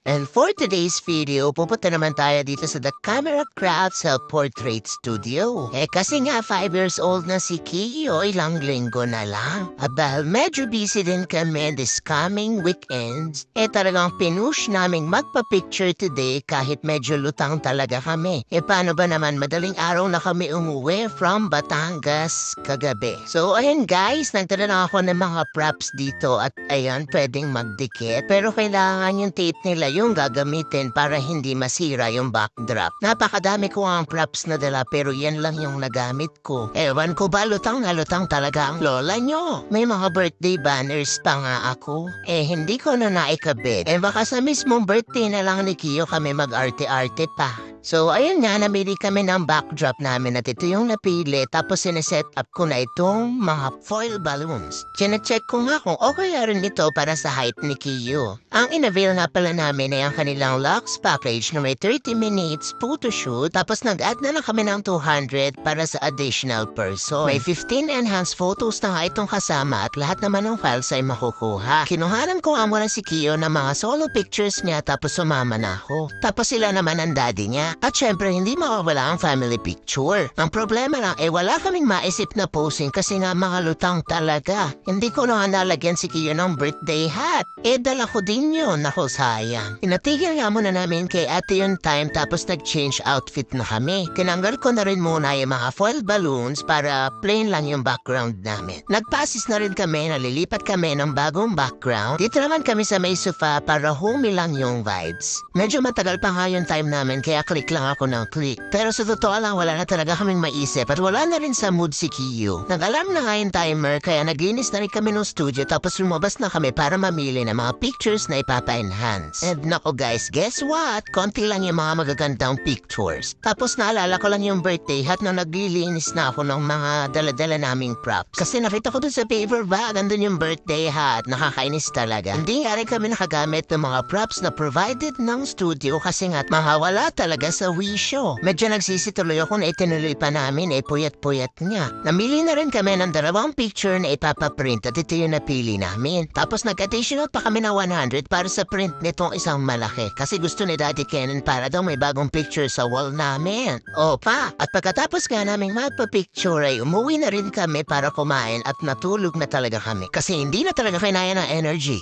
And for today's video, pupunta naman tayo dito sa The Camera Craft Self-Portrait Studio. Kasi nga 5 years old na si Kiyo, ilang linggo na lang. Abel, medyo busy din kami this coming weekends. Talagang pinush naming magpa-picture today kahit medyo lutang talaga kami. Paano ba naman madaling araw na kami umuwi from Batangas kagabi. So ayan guys, nagtala na ako ng mga props dito at ayan, pwedeng magdikit. Pero kailangan yung tape nila yung gagamitin para hindi masira yung backdrop. Napakadami ko ang props na dala pero yan lang yung nagamit ko. Ewan ko ba, lutang na lutang talaga ang lola nyo. May mga birthday banners pa nga ako. Hindi ko na naikabit. Baka sa mismong birthday na lang ni Kiyo kami mag-arte-arte pa. So, ayun nga, namili kami ng backdrop namin at ito yung napili tapos sineset up ko na itong mga foil balloons. Chine-check ko nga kung okay rin ito para sa height ni Kiyo. Ang in-avail nga pala namin ay ang kanilang Lux package na may 30 minutes photoshoot tapos nag-add na lang kami ng 200 para sa additional person. May 15 enhanced photos na nga itong kasama at lahat naman ng files ay makukuha. Kinuhanan ko nga muna si Kiyo ng mga solo pictures niya tapos sumama na ako. Tapos sila naman ang daddy niya. At syempre, hindi mawawala ang family picture. Ang problema lang, wala kaming maisip na posing kasi nga mga lutang talaga. Hindi ko na nalagyan si Kiyo ng birthday hat. Dala ko din yun. Naku, sayang. Inatigil nga muna namin kay ate yung time tapos nag-change outfit na kami. Tinanggal ko na rin muna yung mga foil balloons para plain lang yung background namin. Nagpasis na rin kami, nalilipat kami ng bagong background. Dito naman kami sa may sofa para homey lang yung vibes. Medyo matagal pa nga yung time namin kaya click lang ako ng click. Pero sa totoo lang, wala na talaga kaming maisip at wala na rin sa mood si Kiyo. Nag-alarm na nga yung timer kaya naglinis na rin kami ng studio tapos lumabas na kami para mamili ng mga pictures na ipapa-enhance. And nako guys, guess what? Konti lang yung mga magagandang pictures. Tapos naalala ko lang yung birthday hat na naglilinis na ako ng mga dala-dala naming props. Kasi nakita ko dun sa paper bag, andun yung birthday hat. Nakakainis talaga. Hindi nga rin kami nakagamit ng mga props na provided ng studio kasi nga mahawala talaga sa wisyo. Medyo nagsisituloy ako na itinuloy pa namin puyat-puyat nga. Namili na rin kami ng 2 picture na ipapaprint at ito yung napili namin. Tapos nag-additional pa kami na 100 para sa print nitong isang malaki kasi gusto ni Daddy Kenan para daw may bagong picture sa wall namin. Opa! At pagkatapos nga namin magpa-picture ay umuwi na rin kami para kumain at natulog na talaga kami kasi hindi na talaga kinaya ng energy.